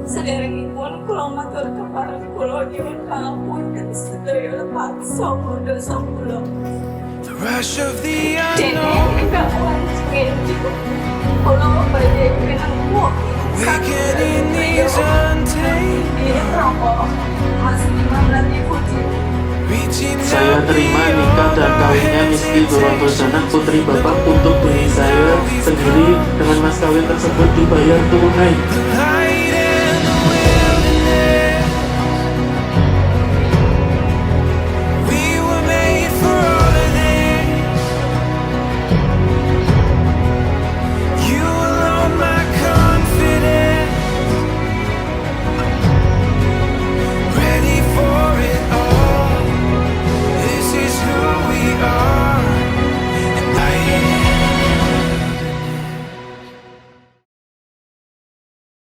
Saderengipun kula matur kepareng kula nyuwun pangapunten sedaya paksa dosa kula. The rush of the Dene unknown, ingkang lanceng kula badhe pinangguk wicked in these untamed, reaching Saya out terima nikah dan kawinnya Miski Goronto Janak putri Bapak untuk diri saya sendiri dengan mas kawin tersebut dibayar tunai.